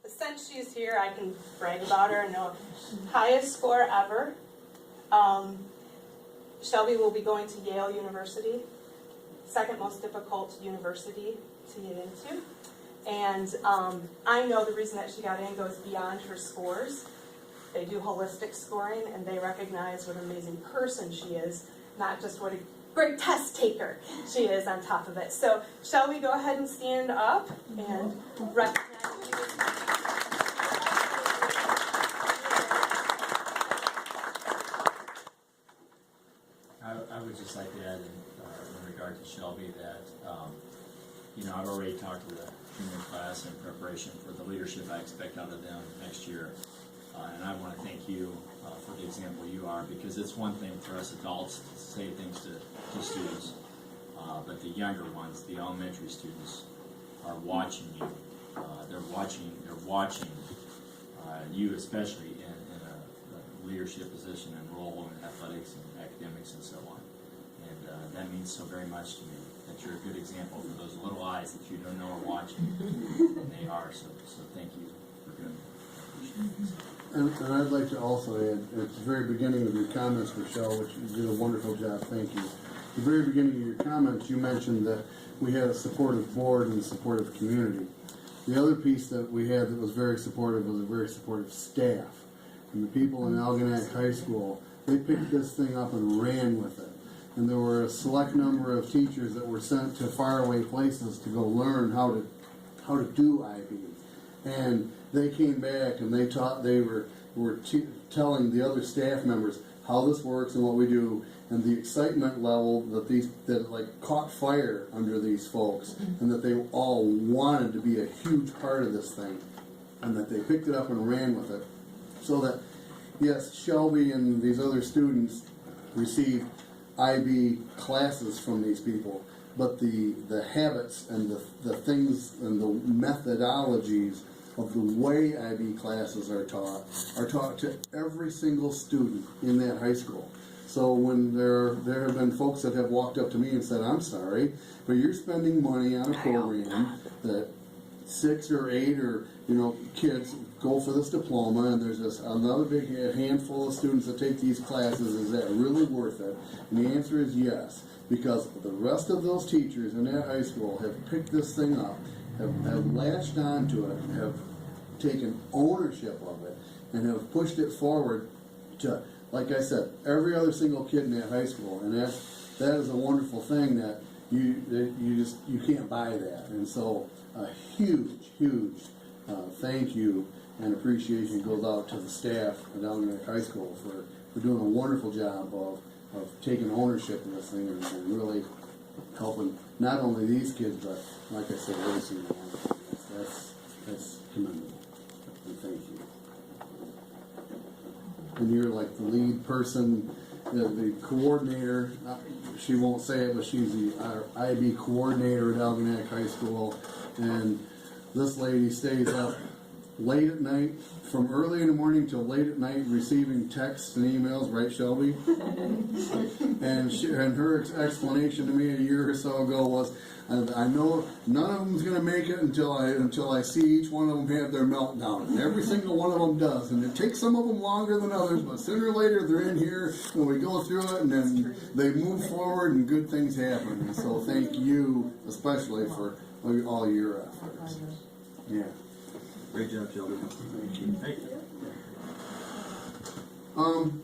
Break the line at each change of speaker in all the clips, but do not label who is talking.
since she's here, I can brag about her. No, highest score ever. Shelby will be going to Yale University, second most difficult university to get into. And I know the reason that she got in goes beyond her scores. They do holistic scoring, and they recognize what an amazing person she is, not just what a great test taker she is on top of it. So shall we go ahead and stand up and recognize you?
I would just like to add in regard to Shelby that, I've already talked to the junior class in preparation for the leadership I expect out of them next year. And I want to thank you for the example you are, because it's one thing for us adults to say things to students, but the younger ones, the elementary students, are watching you. They're watching you, especially in a leadership position and role in athletics and academics and so on. And that means so very much to me, that you're a good example for those little eyes that you don't know are watching. And they are, so thank you for doing that.
And I'd like to also add, at the very beginning of your comments, Michelle, which you did a wonderful job, thank you. At the very beginning of your comments, you mentioned that we had a supportive board and a supportive community. The other piece that we had that was very supportive was a very supportive staff. And the people in Algonac High School, they picked this thing up and ran with it. And there were a select number of teachers that were sent to faraway places to go learn how to do IB. And they came back and they were telling the other staff members how this works and what we do, and the excitement level that like caught fire under these folks, and that they all wanted to be a huge part of this thing, and that they picked it up and ran with it. So that, yes, Shelby and these other students received IB classes from these people, but the habits and the things and the methodologies of the way IB classes are taught to every single student in that high school. So when there have been folks that have walked up to me and said, "I'm sorry, but you're spending money on a program that 6 or 8 or kids go for this diploma, and there's this another big handful of students that take these classes. Is that really worth it?" And the answer is yes, because the rest of those teachers in that high school have picked this thing up, have latched onto it, have taken ownership of it, and have pushed it forward to, like I said, every other single kid in that high school. And that is a wonderful thing that you can't buy that. And so a huge thank you and appreciation goes out to the staff at Algonac High School for doing a wonderful job of taking ownership of this thing and really helping not only these kids, but like I said, every single one. That's commendable. And thank you. And you're like the lead person, the coordinator. She won't say it, but she's our IB coordinator at Algonac High School. And this lady stays up late at night, from early in the morning till late at night, receiving texts and emails, right, Shelby? and her explanation to me a year or so ago was, I know none of them's going to make it until I see each one of them have their meltdown. And every single one of them does. And it takes some of them longer than others, but sooner or later they're in here and we go through it, and then they move forward and good things happen. And so thank you especially for all your efforts. Yeah.
Great job, Shelby.
Thank you.
Thank you.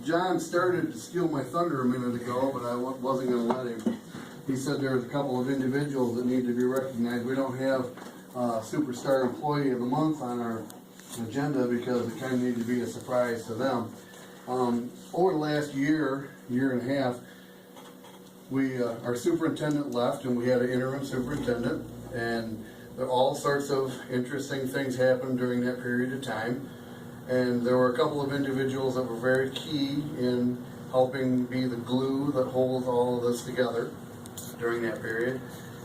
John started to steal my thunder a minute ago, but I wasn't going to let him. He said there's a couple of individuals that need to be recognized. We don't have Superstar Employee of the Month on our agenda because it kind of needed to be a surprise to them. Over the last year and a half, our superintendent left and we had an interim superintendent, and there all sorts of interesting things happened during that period of time. And there were a couple of individuals that were very key in helping be the glue that holds all of this together during that period.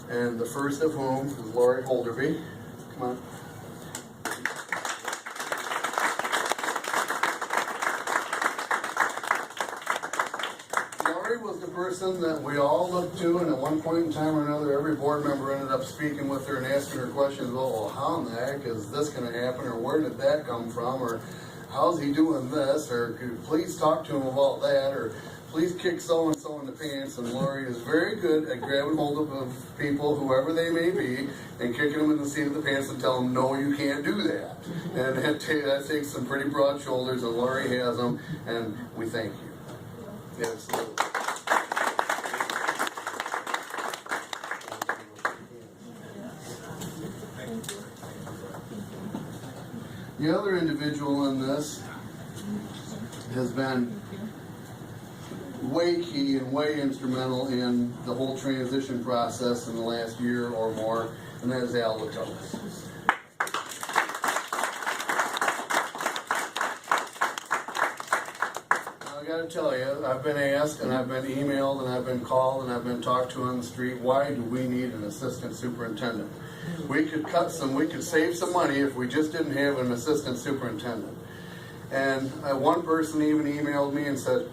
And the first of whom is Lori Holderby. Come on. Lori was the person person that we all look to, and at one point in time or another, every board member ended up speaking with her and asking her questions, well, how in the heck is this gonna happen, or where did that come from, or how's he doing this, or could you please talk to him about that, or please kick so-and-so in the pants. And Lori is very good at grabbing hold of people, whoever they may be, and kicking them in the seat of the pants and telling them, no, you can't do that. And that takes some pretty broad shoulders, and Lori has them, and we thank you. Absolutely. The other individual in this has been way key and way instrumental in the whole transition process in the last year or more, and that is Al Latonis. I gotta tell you, I've been asked, and I've been emailed, and I've been called, and I've been talked to on the street, why do we need an assistant superintendent? We could save some money if we just didn't have an assistant superintendent. And one person even emailed me and said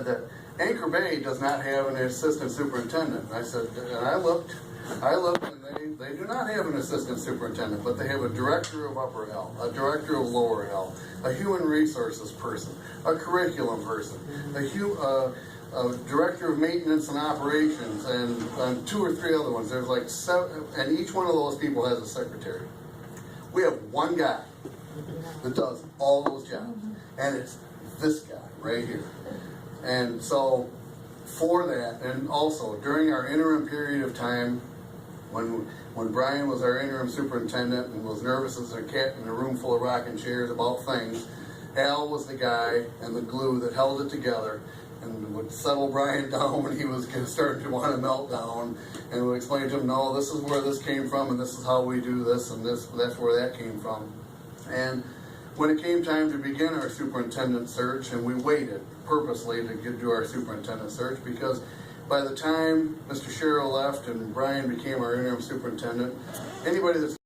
that Anchor Bay does not have an assistant superintendent. And I said, and I looked, and they do not have an assistant superintendent, but they have a director of Upper Hill, a director of Lower Hill, a human resources person, a curriculum person, a director of maintenance and operations, and 2 or 3 other ones. There's like 7, and each one of those people has a secretary. We have one guy that does all those jobs, and it's this guy right here. And so for that, and also during our interim period of time, when Brian was our interim superintendent and was nervous as a cat in a room full of rocking chairs about things, Al was the guy and the glue that held it together and would settle Brian down when he was starting to want to melt down, and would explain to him, no, this is where this came from, and this is how we do this, and that's where that came from. And when it came time to begin our superintendent search, and we waited purposely to do our superintendent search, because by the time Mr. Sherrill left and Brian became our interim superintendent, anybody that's